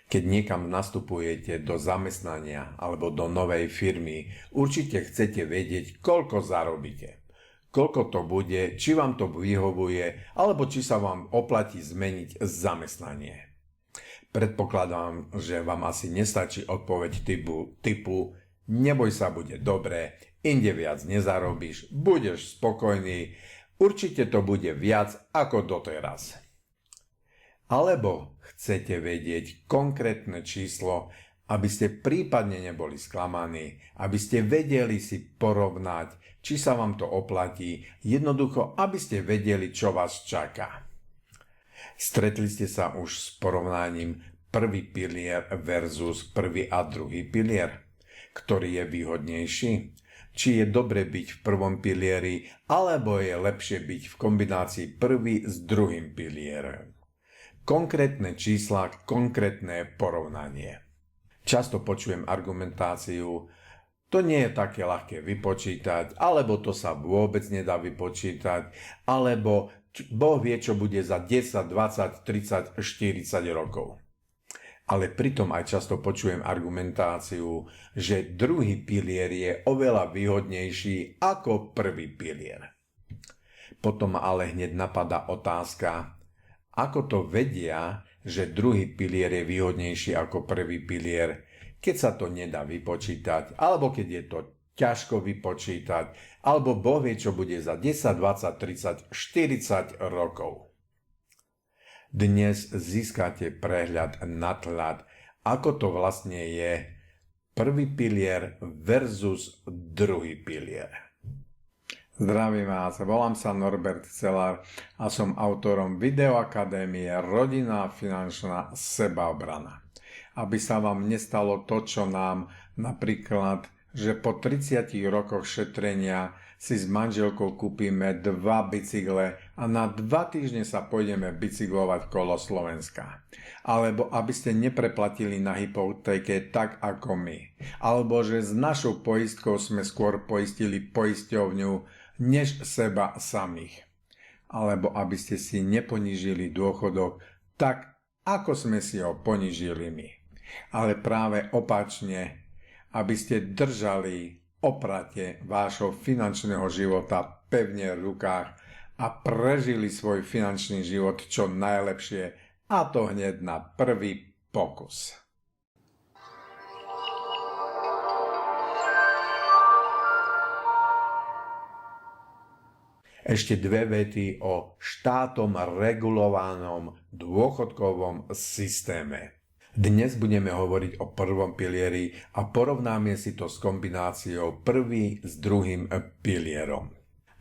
Keď niekam nastupujete do zamestnania alebo do novej firmy, určite chcete vedieť, koľko zarobíte. Koľko to bude, či vám to vyhovuje, alebo či sa vám oplatí zmeniť zamestnanie. Predpokladám, že vám asi nestačí odpoveď typu neboj sa, bude dobré, inde viac nezarobíš, budeš spokojný, určite to bude viac ako doteraz. Alebo chcete vedieť konkrétne číslo, aby ste prípadne neboli sklamaní, aby ste vedeli si porovnať, či sa vám to oplatí, jednoducho, aby ste vedeli, čo vás čaká. Stretli ste sa už s porovnaním prvý pilier versus prvý a druhý pilier, ktorý je výhodnejší? Či je dobre byť v prvom pilieri, alebo je lepšie byť v kombinácii prvý s druhým pilierom? Konkrétne čísla, konkrétne porovnanie. Často počujem argumentáciu, to nie je také ľahké vypočítať, alebo to sa vôbec nedá vypočítať, alebo Boh vie, čo bude za 10, 20, 30, 40 rokov. Ale pritom aj často počujem argumentáciu, že druhý pilier je oveľa výhodnejší ako prvý pilier. Potom ale hneď napadá otázka, ako to vedia, že druhý pilier je výhodnejší ako prvý pilier, keď sa to nedá vypočítať, alebo keď je to ťažko vypočítať, alebo Boh vie, čo bude za 10, 20, 30, 40 rokov. Dnes získate prehľad, nadhľad, ako to vlastne je prvý pilier versus druhý pilier. Zdravím vás, volám sa Norbert Celár a som autorom videoakadémie Rodinná finančná sebaobrana. Aby sa vám nestalo to, čo nám, napríklad, že po 30 rokoch šetrenia si s manželkou kúpime 2 bicykle a na 2 týždne sa pôjdeme bicyklovať kolo Slovenska. Alebo aby ste nepreplatili na hypotéke tak ako my. Alebo že s našou poistkou sme skôr poistili poisťovňu než seba samých. Alebo aby ste si neponížili dôchodok tak, ako sme si ho ponížili my. Ale práve opačne, aby ste držali oprate vášho finančného života pevne v rukách a prežili svoj finančný život čo najlepšie, a to hneď na prvý pokus. Ešte 2 vety o štátom regulovanom dôchodkovom systéme. Dnes budeme hovoriť o prvom pilieri a porovnáme si to s kombináciou prvý s druhým pilierom.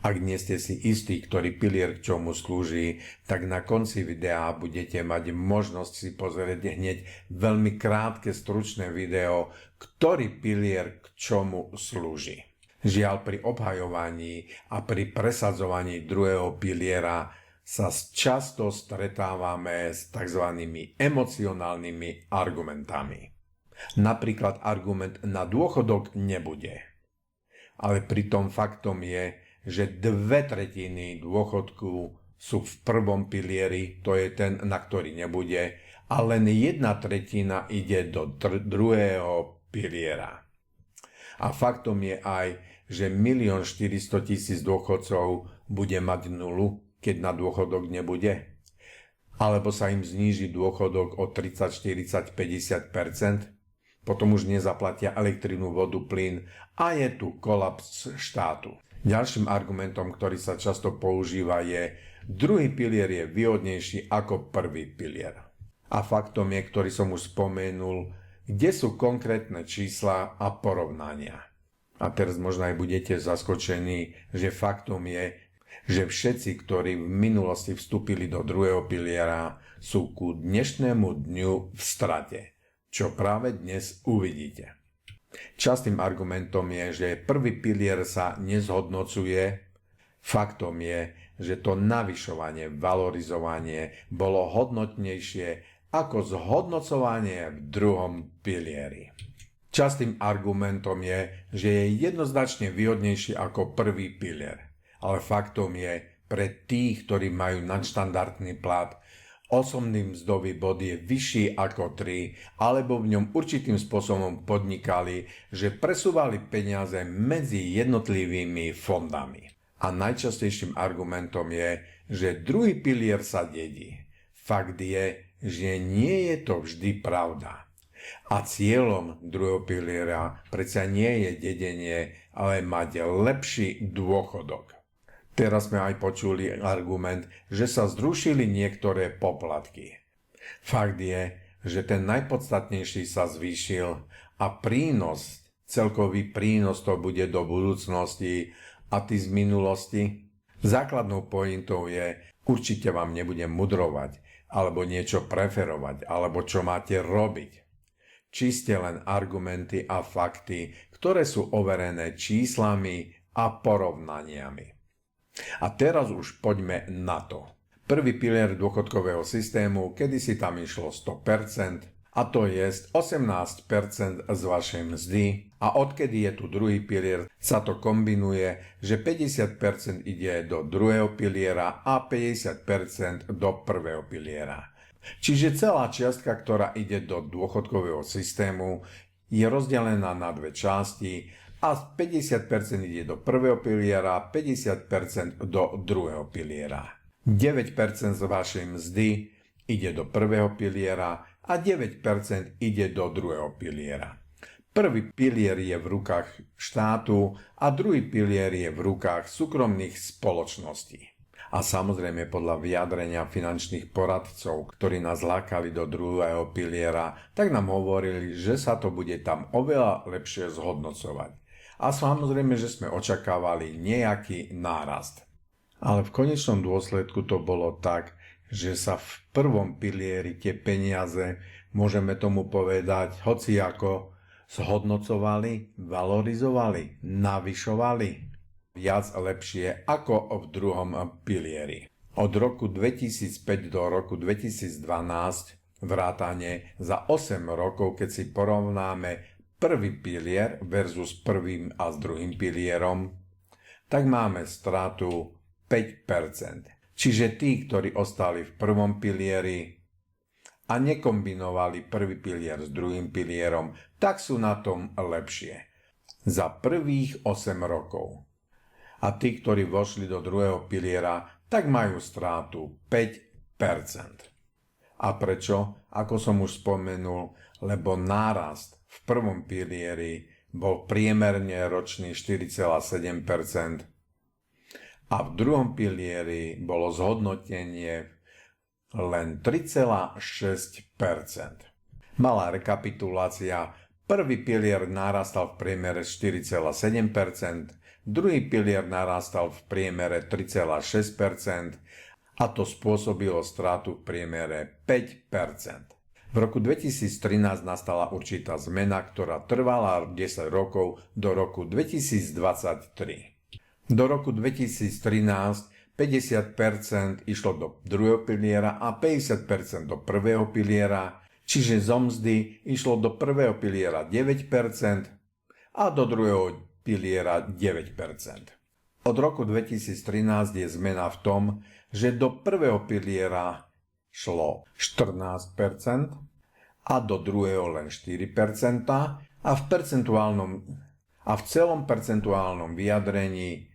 Ak nie ste si istí, ktorý pilier k čomu slúži, tak na konci videa budete mať možnosť si pozrieť hneď veľmi krátke stručné video, ktorý pilier k čomu slúži. Žiaľ, pri obhajovaní a pri presadzovaní druhého piliera sa často stretávame s tzv. Emocionálnymi argumentami. Napríklad argument na dôchodok nebude. Ale pritom faktom je, že 2/3 dôchodku sú v prvom pilieri, to je ten, na ktorý nebude, a len 1/3 ide do druhého piliera. A faktom je aj, že 1 400 000 dôchodcov bude mať nulu, keď na dôchodok nebude. Alebo sa im zníži dôchodok o 30, 40, 50%, potom už nezaplatia elektrinu, vodu, plyn a je tu kolaps štátu. Ďalším argumentom, ktorý sa často používa, je, druhý pilier je výhodnejší ako prvý pilier. A faktom je, ktorý som už spomenul, kde sú konkrétne čísla a porovnania. A teraz možno aj budete zaskočení, že faktom je, že všetci, ktorí v minulosti vstúpili do druhého piliera, sú ku dnešnému dňu v strate, čo práve dnes uvidíte. Častým argumentom je, že prvý pilier sa nezhodnocuje. Faktom je, že to navyšovanie, valorizovanie bolo hodnotnejšie ako zhodnocovanie v druhom pilieri. Častým argumentom je, že je jednoznačne výhodnejší ako prvý pilier. Ale faktom je, pre tých, ktorí majú nadštandardný plat, Osobný mzdový bod je vyšší ako 3, alebo v ňom určitým spôsobom podnikali, že presúvali peniaze medzi jednotlivými fondami. A najčastejším argumentom je, že druhý pilier sa dedí. Fakt je, že nie je to vždy pravda. A cieľom druhého piliera predsa nie je dedenie, ale mať lepší dôchodok. Teraz sme aj počuli argument, že sa zrušili niektoré poplatky. Fakt je, že ten najpodstatnejší sa zvýšil a celkový prínos to bude do budúcnosti a ty z minulosti. Základnou pointou je, určite vám nebudem mudrovať, alebo niečo preferovať, alebo čo máte robiť. Čiste len argumenty a fakty, ktoré sú overené číslami a porovnaniami. A teraz už poďme na to. Prvý pilier dôchodkového systému, kedysi tam išlo 100%, a to je 18% z vašej mzdy, a odkedy je tu druhý pilier, sa to kombinuje, že 50% ide do druhého piliera a 50% do prvého piliera. Čiže celá čiastka, ktorá ide do dôchodkového systému, je rozdelená na dve časti a 50% ide do prvého piliera, 50% do druhého piliera. 9% z vašej mzdy ide do prvého piliera a 9% ide do druhého piliera. Prvý pilier je v rukách štátu a druhý pilier je v rukách súkromných spoločností. A samozrejme podľa vyjadrenia finančných poradcov, ktorí nás lákali do druhého piliera, tak nám hovorili, že sa to bude tam oveľa lepšie zhodnocovať. A samozrejme, že sme očakávali nejaký nárast. Ale v konečnom dôsledku to bolo tak, že sa v prvom pilieri tie peniaze, môžeme tomu povedať, hociako zhodnocovali, valorizovali, navyšovali viac lepšie ako v druhom pilieri. Od roku 2005 do roku 2012 vrátane za 8 rokov, keď si porovnáme prvý pilier versus prvým a s druhým pilierom, tak máme stratu 5%. Čiže tí, ktorí ostali v prvom pilieri a nekombinovali prvý pilier s druhým pilierom, tak sú na tom lepšie. Za prvých 8 rokov. A tí, ktorí vošli do druhého piliera, tak majú strátu 5%. A prečo? Ako som už spomenul, lebo nárast v prvom pilieri bol priemerne ročný 4,7% a v druhom pilieri bolo zhodnotenie len 3,6%. Malá rekapitulácia. Prvý pilier narastal v priemere 4,7%, druhý pilier narastal v priemere 3,6% a to spôsobilo stratu v priemere 5%. V roku 2013 nastala určitá zmena, ktorá trvala 10 rokov do roku 2023. Do roku 2013 50% išlo do druhého piliera a 50% do prvého piliera, čiže zo mzdy išlo do prvého piliera 9% a do druhého piliera 9%. Od roku 2013 je zmena v tom, že do prvého piliera šlo 14% a do druhého len 4% a v celom percentuálnom vyjadrení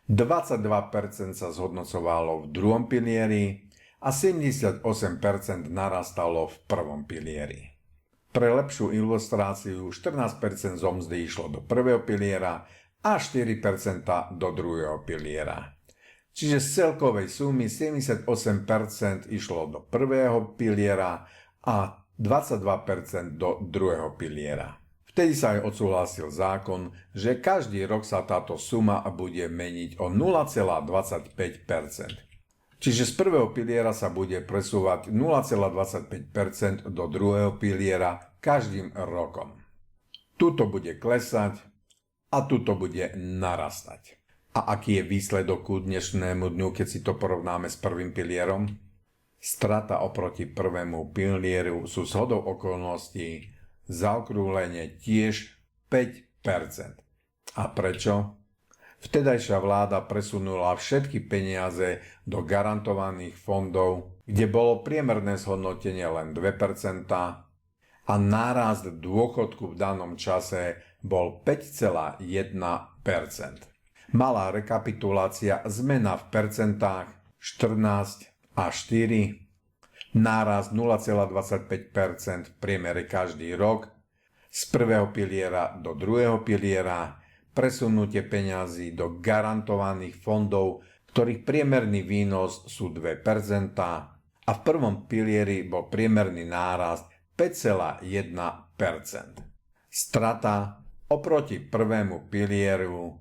22% sa zhodnocovalo v druhom pilieri a 78% narastalo v prvom pilieri. Pre lepšiu ilustráciu 14% zo mzdy išlo do prvého piliera a 4% do druhého piliera. Čiže z celkovej sumy 78% išlo do prvého piliera a 22% do druhého piliera. Vtedy sa aj odsúhlasil zákon, že každý rok sa táto suma bude meniť o 0,25%. Čiže z prvého piliera sa bude presúvať 0,25% do druhého piliera každým rokom. Tuto bude klesať a tuto bude narastať. A aký je výsledok ku dnešnému dňu, keď si to porovnáme s prvým pilierom? Strata oproti prvému pilieru sú zhodou okolností zaokrúhlenie tiež 5%. A prečo? Vtedajšia vláda presunula všetky peniaze do garantovaných fondov, kde bolo priemerné zhodnotenie len 2% a nárast dôchodku v danom čase bol 5,1%. Malá rekapitulácia, zmena v percentách 14 a 4, nárast 0,25% v priemere každý rok, z prvého piliera do druhého piliera, presunutie peňazí do garantovaných fondov, ktorých priemerný výnos sú 2% a v prvom pilieri bol priemerný nárast 5,1%. Strata oproti prvému pilieru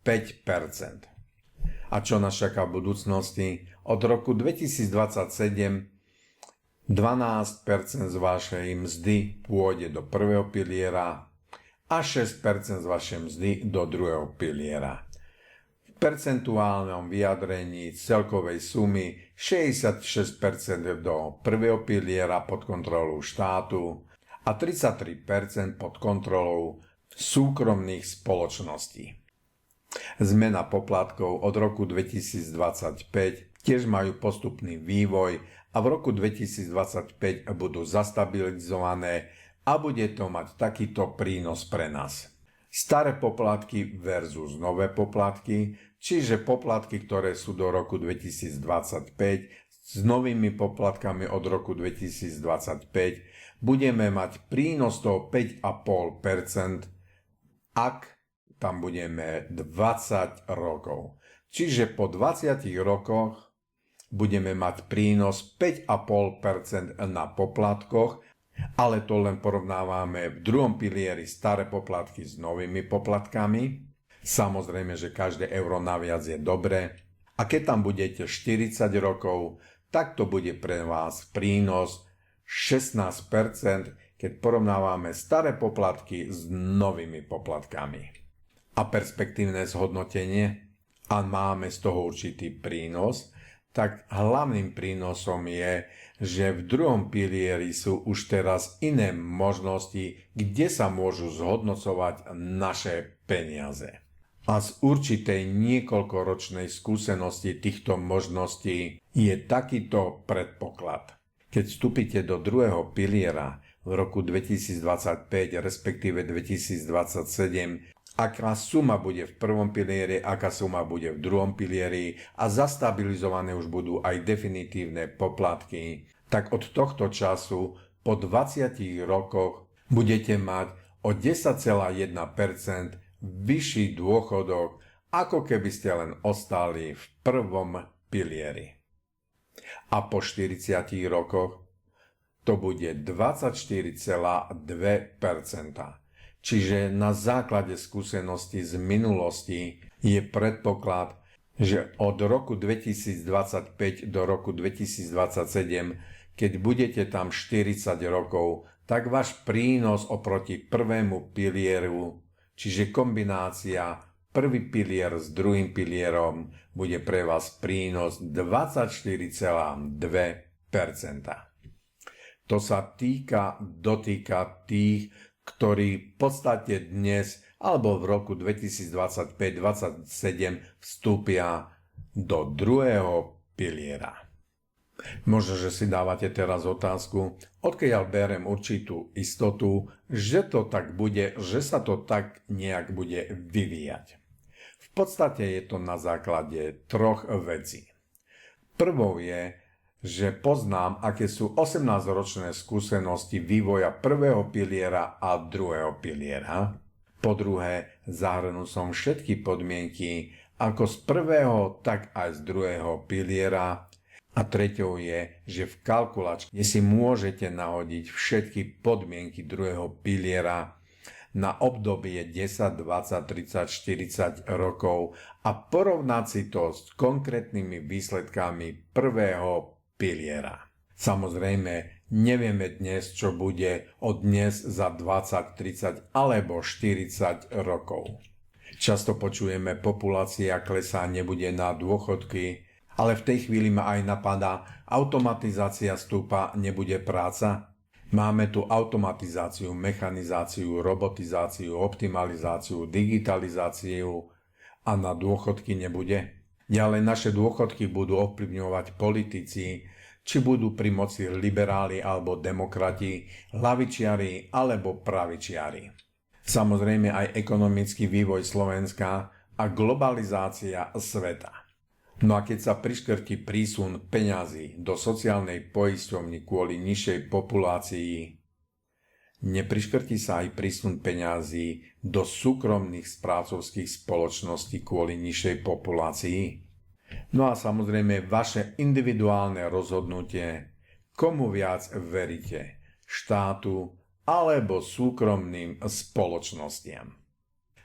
5%. A čo nás čaká v budúcnosti? Od roku 2027 12% z vašej mzdy pôjde do prvého piliera a 6% z vašej mzdy do druhého piliera. V percentuálnom vyjadrení celkovej sumy 66% do prvého piliera pod kontrolou štátu a 33% pod kontrolou súkromných spoločností. Zmena poplatkov od roku 2025 tiež majú postupný vývoj a v roku 2025 budú zastabilizované a bude to mať takýto prínos pre nás. Staré poplatky versus nové poplatky, čiže poplatky, ktoré sú do roku 2025 s novými poplatkami od roku 2025 budeme mať prínos toho 5,5%, ak tam budeme 20 rokov. Čiže po 20 rokoch budeme mať prínos 5,5% na poplatkoch, ale to len porovnávame v druhom pilieri staré poplatky s novými poplatkami. Samozrejme, že každé euro naviac je dobré. A keď tam budete 40 rokov, tak to bude pre vás prínos 16%, keď porovnávame staré poplatky s novými poplatkami. A perspektívne zhodnotenie, a máme z toho určitý prínos, tak hlavným prínosom je, že v druhom pilieri sú už teraz iné možnosti, kde sa môžu zhodnocovať naše peniaze. A z určitej niekoľkoročnej skúsenosti týchto možností je takýto predpoklad. Keď vstúpite do druhého piliera v roku 2025, respektíve 2027, aká suma bude v prvom pilieri, aká suma bude v druhom pilieri a zastabilizované už budú aj definitívne poplatky, tak od tohto času po 20 rokoch budete mať o 10,1% vyšší dôchodok, ako keby ste len ostali v prvom pilieri. A po 40 rokoch to bude 24,2%. Čiže na základe skúseností z minulosti je predpoklad, že od roku 2025 do roku 2027, keď budete tam 40 rokov, tak váš prínos oproti prvému pilieru, čiže kombinácia prvý pilier s druhým pilierom, bude pre vás prínos 24,2%. To sa dotýka tých, ktorí v podstate dnes alebo v roku 2025-2027 vstúpia do druhého piliera. Možno, že si dávate teraz otázku, odkiaľ berem určitú istotu, že to tak bude, že sa to tak nejak bude vyvíjať. V podstate je to na základe troch vecí. Prvou je, že poznám, aké sú 18-ročné skúsenosti vývoja prvého piliera a druhého piliera. Po druhé, zahrnul som všetky podmienky ako z prvého, tak aj z druhého piliera. A treťou je, že v kalkulačke si môžete nahodiť všetky podmienky druhého piliera na obdobie 10, 20, 30, 40 rokov a porovnať si to s konkrétnymi výsledkami prvého piliera. Samozrejme, nevieme dnes, čo bude od dnes za 20, 30 alebo 40 rokov. Často počujeme, populácia klesá, nebude na dôchodky, ale v tej chvíli ma aj napadá, automatizácia stúpa, nebude práca. Máme tu automatizáciu, mechanizáciu, robotizáciu, optimalizáciu, digitalizáciu a na dôchodky nebude? Ďalej naše dôchodky budú ovplyvňovať politici, či budú pri moci liberáli alebo demokrati, ľavičiari alebo pravičiari. Samozrejme aj ekonomický vývoj Slovenska a globalizácia sveta. No a keď sa priškrtí prísun peňazí do sociálnej poisťovny kvôli nižšej populácii, nepriškrtí sa aj prísun peňazí do súkromných správcovských spoločností kvôli nižšej populácii? No a samozrejme vaše individuálne rozhodnutie, komu viac veríte, štátu alebo súkromným spoločnostiam.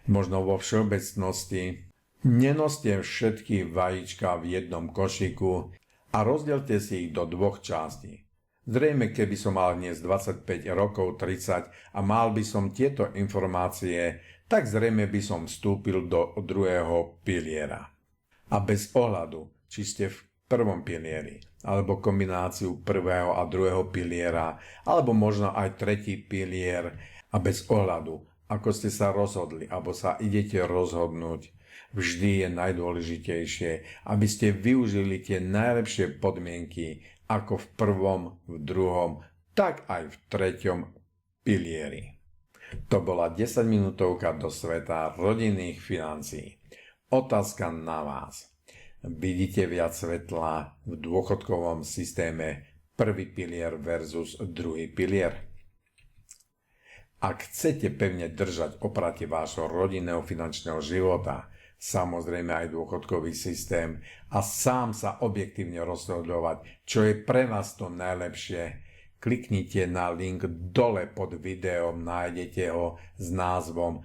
Možno vo všeobecnosti nenoste všetky vajíčka v jednom košíku a rozdielte si ich do dvoch častí. Zrejme, keby som mal dnes 25 rokov, 30 a mal by som tieto informácie, tak zrejme by som vstúpil do druhého piliera. A bez ohľadu, či ste v prvom pilieri, alebo kombináciu prvého a druhého piliera, alebo možno aj tretí pilier, a bez ohľadu, ako ste sa rozhodli, alebo sa idete rozhodnúť, vždy je najdôležitejšie, aby ste využili tie najlepšie podmienky, ako v prvom, v druhom, tak aj v treťom pilieri. To bola 10-minútovka do sveta rodinných financií. Otázka na vás. Vidíte viac svetla v dôchodkovom systéme prvý pilier versus druhý pilier? Ak chcete pevne držať oprati vášho rodinného finančného života, samozrejme aj dôchodkový systém a sám sa objektívne rozhodovať, čo je pre vás to najlepšie, kliknite na link dole pod videom, nájdete ho s názvom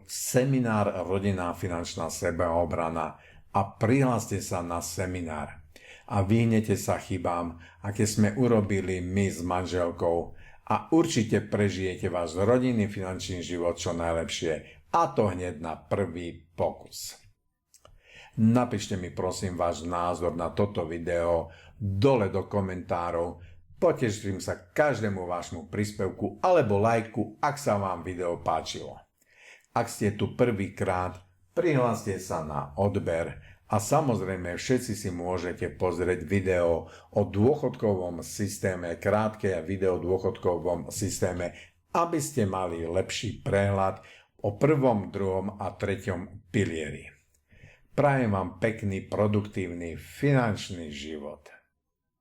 Seminár Rodinná finančná sebaobrana a prihláste sa na seminár. A vyhnete sa chybám, aké sme urobili my s manželkou a určite prežijete váš rodinný finančný život čo najlepšie a to hneď na prvý pokus. Napíšte mi prosím váš názor na toto video dole do komentárov. Poteším sa každému vášmu príspevku alebo lajku, ak sa vám video páčilo. Ak ste tu prvýkrát, prihláste sa na odber a samozrejme všetci si môžete pozrieť video o dôchodkovom systéme, krátke video o dôchodkovom systéme, aby ste mali lepší prehľad o prvom, druhom a treťom pilieri. Prajem vám pekný, produktívny finančný život.